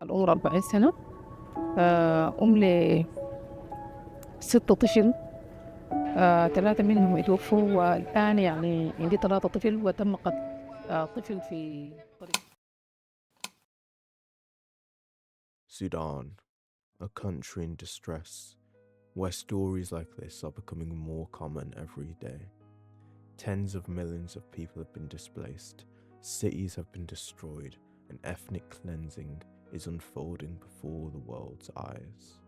العمر 40 سنة. أم ل6 طفل. 3 منهم اتوفوا، والآن يعني عندي 3 طفل وتم قتل طفل في طريق. Sudan, a country in distress, where stories like this are becoming more common every day. Tens of millions of people have been displaced, cities have been destroyed, and ethnic cleansing is unfolding before the world's eyes.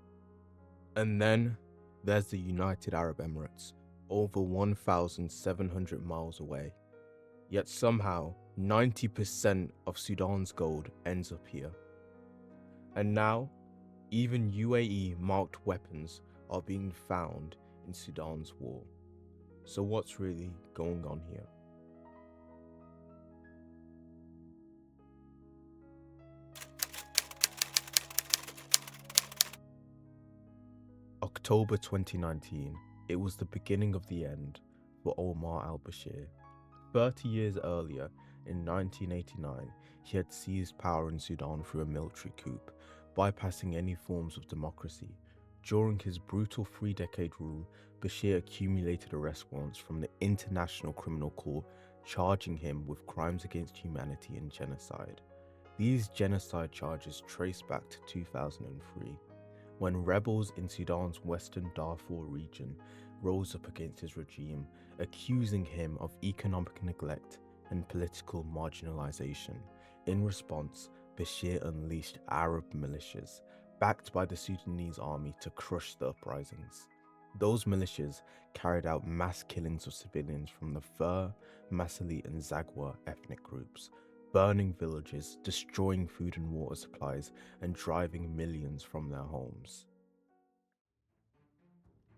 And then there's the United Arab Emirates, over 1,700 miles away. Yet somehow, 90% of Sudan's gold ends up here. And now, even UAE marked weapons are being found in Sudan's war. So what's really going on here? October 2019, it was the beginning of the end for Omar al-Bashir. 30 years earlier, in 1989, he had seized power in Sudan through a military coup, bypassing any forms of democracy. During his brutal 3-decade rule, Bashir accumulated arrest warrants from the International Criminal Court, charging him with crimes against humanity and genocide. These genocide charges trace back to 2003, when rebels in Sudan's western Darfur region rose up against his regime, accusing him of economic neglect and political marginalization. In response, Bashir unleashed Arab militias, backed by the Sudanese army, to crush the uprisings. Those militias carried out mass killings of civilians from the Fur, Masali, and Zagwa ethnic groups, burning villages, destroying food and water supplies, and driving millions from their homes.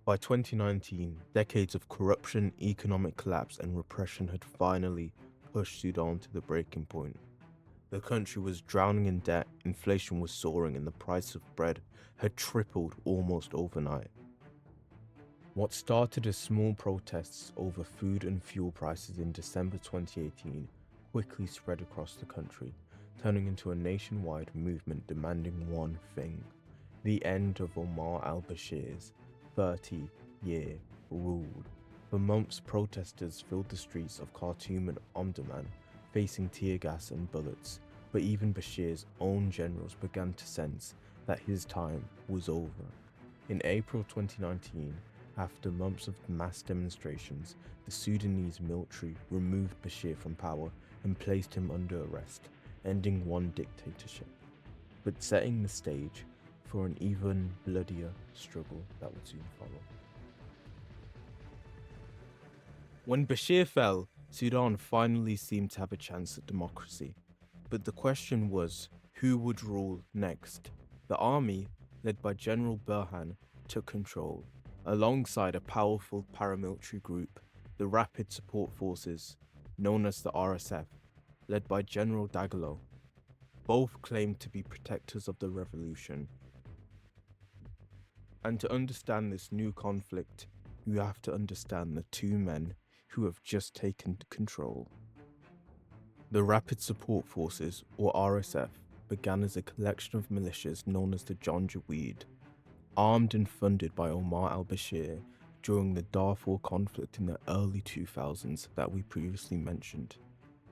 By 2019, decades of corruption, economic collapse, and repression had finally pushed Sudan to the breaking point. The country was drowning in debt, inflation was soaring, and the price of bread had tripled almost overnight. What started as small protests over food and fuel prices in December 2018 quickly spread across the country, turning into a nationwide movement demanding one thing: the end of Omar al-Bashir's 30-year rule. For months, protesters filled the streets of Khartoum and Omdurman, facing tear gas and bullets, but even Bashir's own generals began to sense that his time was over. In April 2019, after months of mass demonstrations, the Sudanese military removed Bashir from power and placed him under arrest, ending one dictatorship, but setting the stage for an even bloodier struggle that would soon follow. When Bashir fell, Sudan finally seemed to have a chance at democracy. But the question was, who would rule next? The army, led by General Burhan, took control, alongside a powerful paramilitary group, the Rapid Support Forces, known as the RSF, led by General Dagalo. Both claimed to be protectors of the revolution. And to understand this new conflict, you have to understand the two men who have just taken control. The Rapid Support Forces, or RSF, began as a collection of militias known as the Janjaweed, armed and funded by Omar al-Bashir during the Darfur conflict in the early 2000s that we previously mentioned.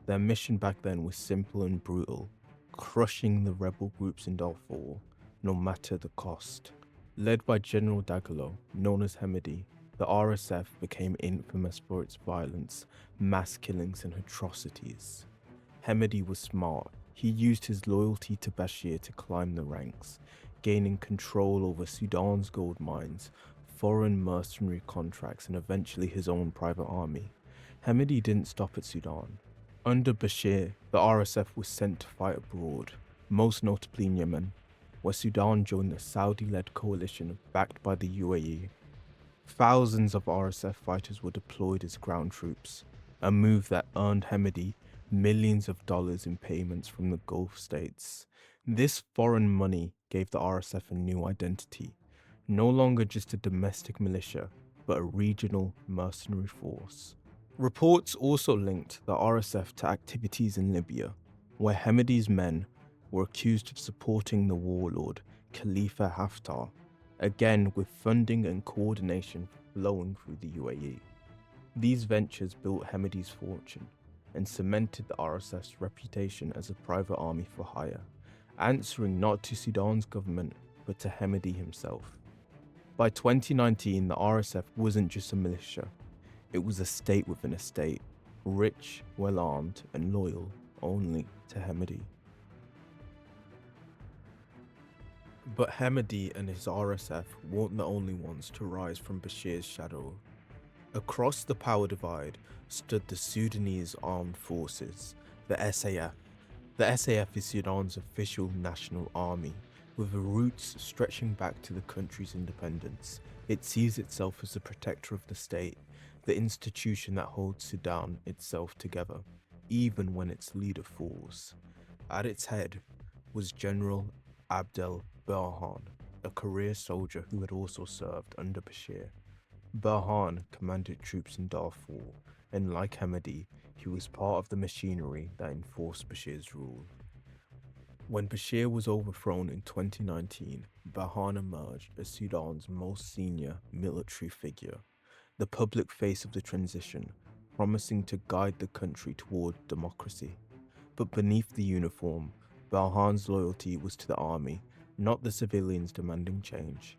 Their mission back then was simple and brutal: crushing the rebel groups in Darfur, no matter the cost. Led by General Dagalo, known as Hemedi, the RSF became infamous for its violence, mass killings, and atrocities. Hemedi was smart. He used his loyalty to Bashir to climb the ranks, gaining control over Sudan's gold mines, foreign mercenary contracts, and eventually his own private army. Hemedi didn't stop at Sudan. Under Bashir, the RSF was sent to fight abroad, most notably in Yemen, where Sudan joined the Saudi-led coalition backed by the UAE. Thousands of RSF fighters were deployed as ground troops, a move that earned Hemedi millions of dollars in payments from the Gulf states. This foreign money gave the RSF a new identity, no longer just a domestic militia, but a regional mercenary force. Reports also linked the RSF to activities in Libya, where Hemedi's men were accused of supporting the warlord Khalifa Haftar, again with funding and coordination flowing through the UAE. These ventures built Hemedi's fortune and cemented the RSF's reputation as a private army for hire, answering not to Sudan's government but to Hemedi himself. By 2019, the RSF wasn't just a militia, it was a state within a state, rich, well-armed and loyal only to Hemedi. But Hemedi and his RSF weren't the only ones to rise from Bashir's shadow. Across the power divide stood the Sudanese Armed Forces, the SAF. The SAF is Sudan's official national army, with roots stretching back to the country's independence. It sees itself as the protector of the state, the institution that holds Sudan itself together, even when its leader falls. At its head was General Abdel Burhan, a career soldier who had also served under Bashir. Burhan commanded troops in Darfur, and like Hemedi, he was part of the machinery that enforced Bashir's rule. When Bashir was overthrown in 2019, Burhan emerged as Sudan's most senior military figure, the public face of the transition, promising to guide the country toward democracy. But beneath the uniform, Burhan's loyalty was to the army, not the civilians demanding change.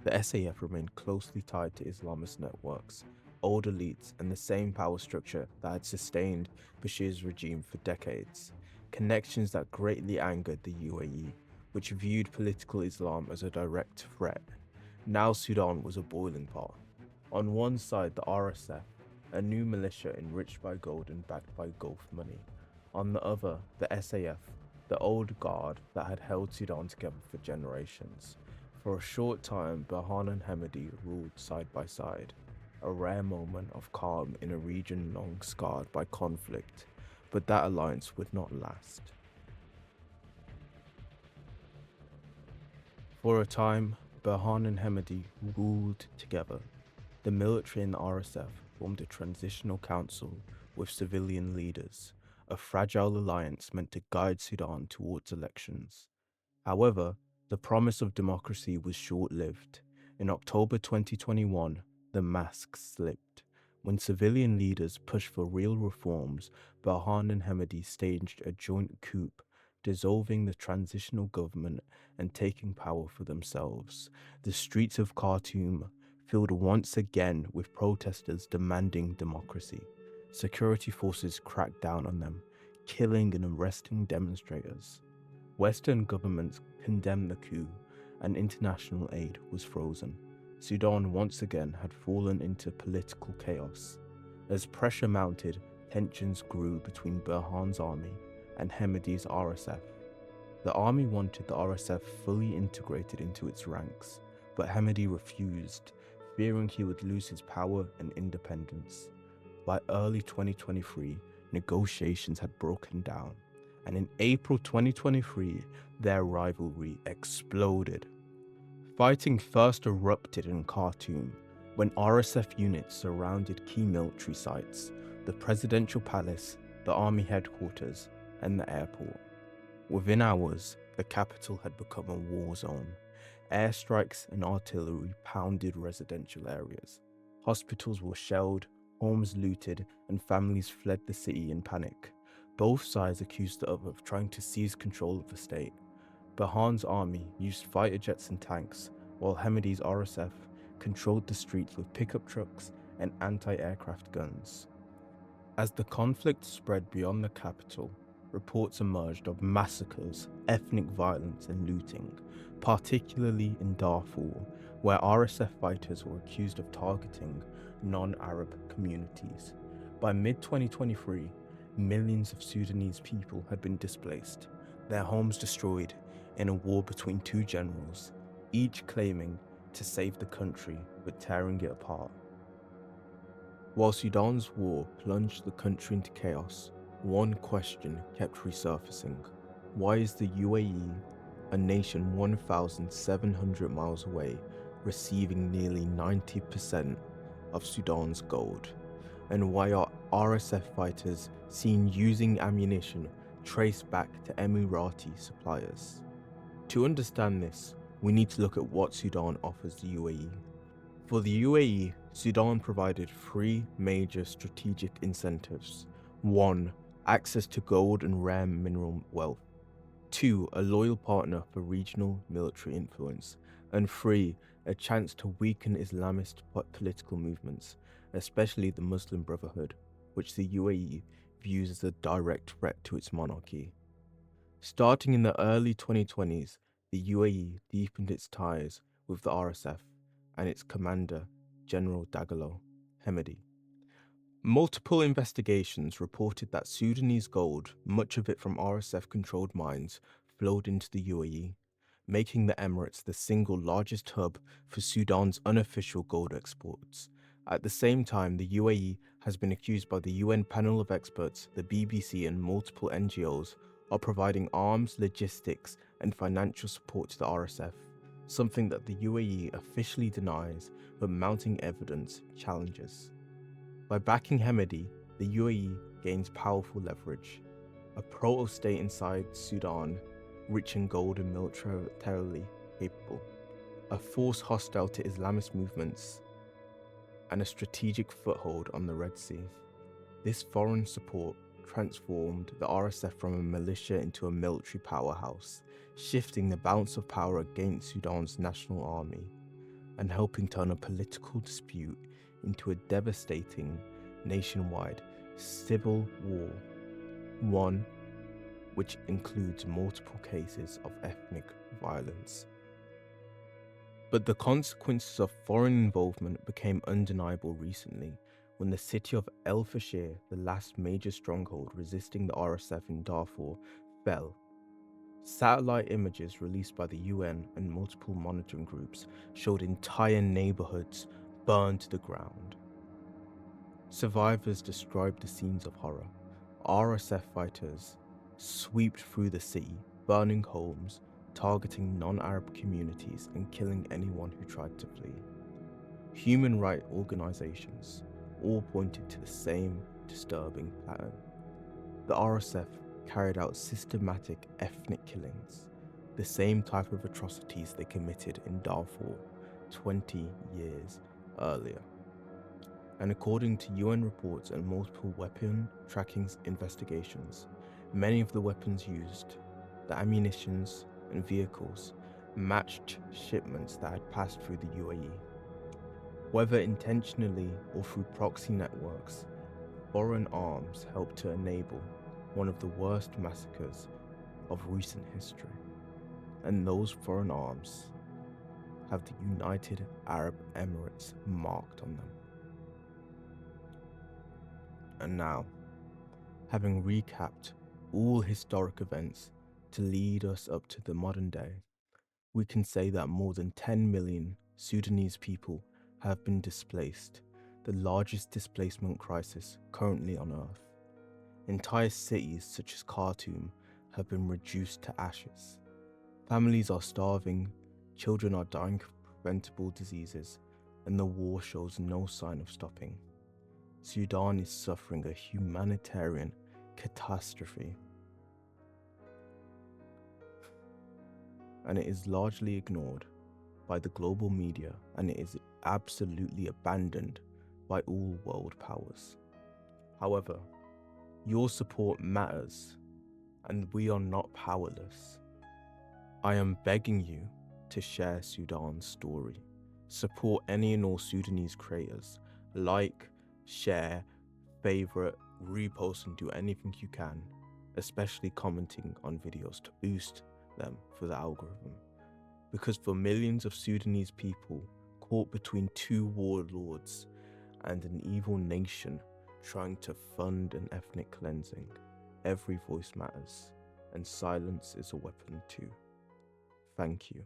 The SAF remained closely tied to Islamist networks, old elites, and the same power structure that had sustained Bashir's regime for decades. Connections that greatly angered the UAE, which viewed political Islam as a direct threat. Now Sudan was a boiling pot. On one side, the RSF, a new militia enriched by gold and backed by Gulf money. On the other, the SAF, the old guard that had held Sudan together for generations. For a short time, Burhan and Hemedi ruled side by side, a rare moment of calm in a region long scarred by conflict, but that alliance would not last. For a time, Burhan and Hemedi ruled together. The military and the RSF formed a transitional council with civilian leaders, a fragile alliance meant to guide Sudan towards elections. However, the promise of democracy was short-lived. In October 2021, the mask slipped. When civilian leaders pushed for real reforms, Burhan and Hemedi staged a joint coup, dissolving the transitional government and taking power for themselves. The streets of Khartoum filled once again with protesters demanding democracy. Security forces cracked down on them, killing and arresting demonstrators. Western governments condemned the coup, and international aid was frozen. Sudan once again had fallen into political chaos. As pressure mounted, tensions grew between Burhan's army and Hemedi's RSF. The army wanted the RSF fully integrated into its ranks, but Hemedi refused, fearing he would lose his power and independence. By early 2023, negotiations had broken down, and in April 2023, their rivalry exploded. Fighting first erupted in Khartoum when RSF units surrounded key military sites, the presidential palace, the army headquarters, and the airport. Within hours, the capital had become a war zone. Airstrikes and artillery pounded residential areas. Hospitals were shelled, homes looted, and families fled the city in panic. Both sides accused the other of trying to seize control of the state. Burhan's army used fighter jets and tanks, while Hemedi's RSF controlled the streets with pickup trucks and anti-aircraft guns. As the conflict spread beyond the capital, reports emerged of massacres, ethnic violence, and looting, particularly in Darfur, where RSF fighters were accused of targeting non-Arab communities. By mid-2023, millions of Sudanese people had been displaced, their homes destroyed in a war between two generals, each claiming to save the country but tearing it apart. While Sudan's war plunged the country into chaos, one question kept resurfacing. Why is the UAE, a nation 1,700 miles away, receiving nearly 90% of Sudan's gold? And why are RSF fighters seen using ammunition traced back to Emirati suppliers. To understand this, we need to look at what Sudan offers the UAE. For the UAE, Sudan provided three major strategic incentives. 1. Access to gold and rare mineral wealth. 2. A loyal partner for regional military influence. And 3. A chance to weaken Islamist political movements, especially the Muslim Brotherhood, which the UAE views as a direct threat to its monarchy. Starting in the early 2020s, the UAE deepened its ties with the RSF and its commander, General Dagalo Hemedi. Multiple investigations reported that Sudanese gold, much of it from RSF-controlled mines, flowed into the UAE, making the Emirates the single largest hub for Sudan's unofficial gold exports. At the same time, the UAE has been accused by the UN panel of experts, the BBC, and multiple NGOs of providing arms, logistics, and financial support to the RSF, something that the UAE officially denies but mounting evidence challenges. By backing Hemedi, the UAE gains powerful leverage. A proto-state inside Sudan, rich in gold and militarily capable. A force hostile to Islamist movements, and a strategic foothold on the Red Sea. This foreign support transformed the RSF from a militia into a military powerhouse, shifting the balance of power against Sudan's national army, and helping turn a political dispute into a devastating nationwide civil war, one which includes multiple cases of ethnic violence. But the consequences of foreign involvement became undeniable recently when the city of El Fasher, the last major stronghold resisting the RSF in Darfur, fell. Satellite images released by the UN and multiple monitoring groups showed entire neighborhoods burned to the ground. Survivors described the scenes of horror. RSF fighters swept through the city, burning homes, targeting non-Arab communities and killing anyone who tried to flee. Human rights organizations all pointed to the same disturbing pattern. The RSF carried out systematic ethnic killings, the same type of atrocities they committed in Darfur 20 years earlier. And according to UN reports and multiple weapon tracking investigations, many of the weapons used, the ammunitions and vehicles, matched shipments that had passed through the UAE. Whether intentionally or through proxy networks, foreign arms helped to enable one of the worst massacres of recent history. And those foreign arms have the United Arab Emirates marked on them. And now, having recapped all historic events to lead us up to the modern day, we can say that more than 10 million Sudanese people have been displaced, the largest displacement crisis currently on Earth. Entire cities such as Khartoum have been reduced to ashes. Families are starving, children are dying of preventable diseases, and the war shows no sign of stopping. Sudan is suffering a humanitarian catastrophe, and it is largely ignored by the global media, and it is absolutely abandoned by all world powers. However, your support matters, and we are not powerless. I am begging you to share Sudan's story. Support any and all Sudanese creators. Like, share, favorite, repost, and do anything you can, especially commenting on videos to boost them for the algorithm. Because for millions of Sudanese people caught between two warlords and an evil nation trying to fund an ethnic cleansing, every voice matters, and silence is a weapon too. Thank you.